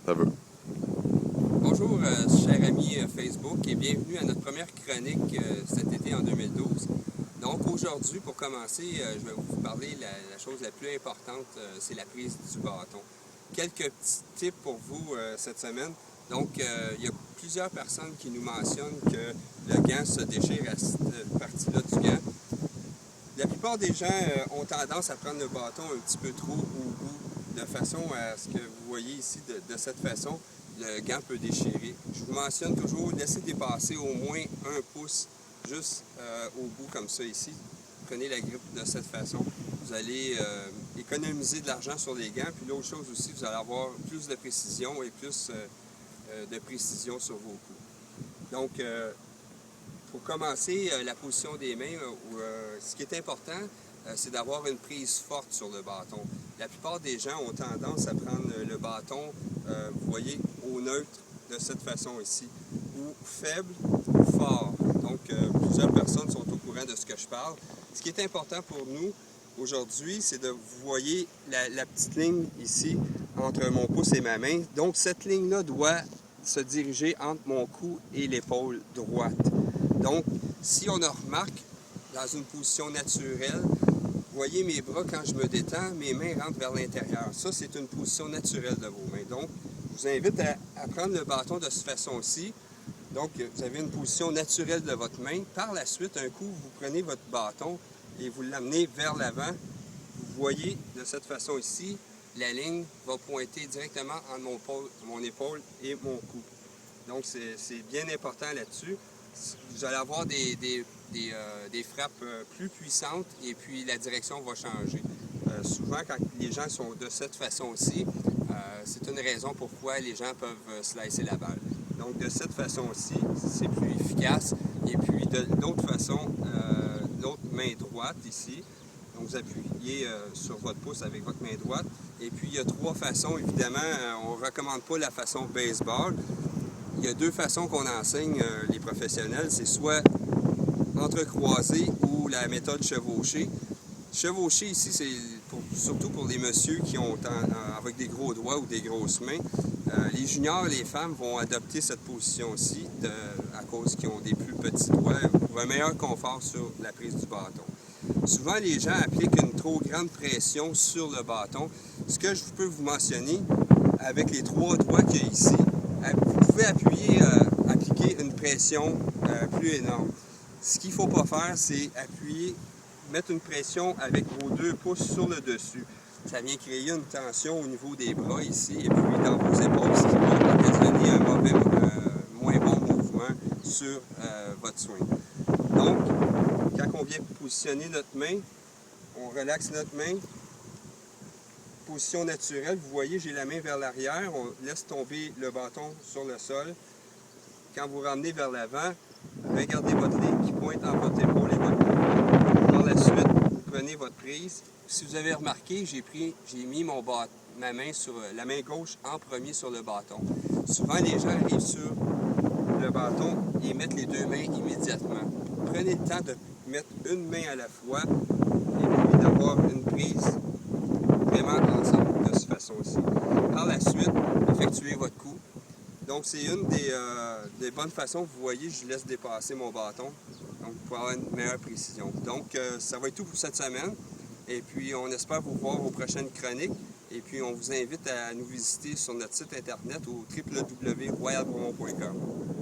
Ça veut. Bonjour, chers amis Facebook, et bienvenue à notre première chronique cet été en 2012. Donc aujourd'hui, pour commencer, je vais vous parler la chose la plus importante, c'est la prise du bâton. Quelques petits tips pour vous cette semaine. Donc, il y a plusieurs personnes qui nous mentionnent que le gant se déchire à cette partie-là du gant. La plupart des gens ont tendance à prendre le bâton un petit peu trop au bout, de façon à ce que vous voyez ici, de cette façon, le gant peut déchirer. Je vous mentionne toujours, laissez dépasser au moins 1 pouce juste au bout comme ça ici. Prenez la grippe de cette façon. Vous allez économiser de l'argent sur les gants. Puis l'autre chose aussi, vous allez avoir plus de précision et plus de précision sur vos coups. Donc, pour commencer, la position des mains, ce qui est important, c'est d'avoir une prise forte sur le bâton. La plupart des gens ont tendance à prendre le bâton, vous voyez, au neutre, de cette façon ici, ou faible ou fort. Donc, plusieurs personnes sont au courant de ce que je parle. Ce qui est important pour nous aujourd'hui, c'est de, vous voyez, la petite ligne ici, entre mon pouce et ma main. Donc, cette ligne-là doit se diriger entre mon cou et l'épaule droite. Donc, si on remarque, dans une position naturelle, vous voyez mes bras, quand je me détends, mes mains rentrent vers l'intérieur. Ça, c'est une position naturelle de vos mains. Donc, je vous invite à prendre le bâton de cette façon-ci. Donc, vous avez une position naturelle de votre main. Par la suite, un coup, vous prenez votre bâton et vous l'amenez vers l'avant. Vous voyez de cette façon ici, la ligne va pointer directement entre mon épaule et mon cou. Donc, c'est bien important là-dessus. Vous allez avoir des frappes plus puissantes et puis la direction va changer. Souvent, quand les gens sont de cette façon-ci, c'est une raison pourquoi les gens peuvent slicer la balle. Donc, de cette façon-ci, c'est plus efficace. Et puis, de l'autre façon, l'autre main droite ici, donc vous appuyez sur votre pouce avec votre main droite. Et puis, il y a 3 façons, évidemment. On ne recommande pas la façon baseball. Il y a 2 façons qu'on enseigne les professionnels, c'est soit entrecroisé ou la méthode chevauchée. Chevauchée ici, c'est surtout pour les messieurs qui ont avec des gros doigts ou des grosses mains. Les juniors, les femmes vont adopter cette position-ci à cause qu'ils ont des plus petits doigts pour un meilleur confort sur la prise du bâton. Souvent, les gens appliquent une trop grande pression sur le bâton. Ce que je peux vous mentionner, avec les 3 doigts qu'il y a ici, vous pouvez appliquer une pression plus énorme. Ce qu'il ne faut pas faire, c'est mettre une pression avec vos 2 pouces sur le dessus. Ça vient créer une tension au niveau des bras ici et puis dans vos épaules, ce qui va occasionner un moins bon mouvement sur votre swing. Donc, quand on vient positionner notre main, on relaxe notre main. Position naturelle, vous voyez, j'ai la main vers l'arrière, on laisse tomber le bâton sur le sol. Quand vous ramenez vers l'avant, regardez votre ligne qui pointe entre votre épaule et votre cou. Par la suite, vous prenez votre prise. Si vous avez remarqué, j'ai mis ma main sur la main gauche en premier sur le bâton. Souvent, les gens arrivent sur le bâton et mettent les 2 mains immédiatement. Prenez le temps de mettre une main à la fois et puis d'avoir une prise vraiment ensemble de cette façon-ci. Par la suite, effectuez votre coup. Donc, c'est une des bonnes façons. Vous voyez, je laisse dépasser mon bâton donc pour avoir une meilleure précision. Donc, ça va être tout pour cette semaine. Et puis, on espère vous voir aux prochaines chroniques. Et puis, on vous invite à nous visiter sur notre site internet au www.royalbromont.com.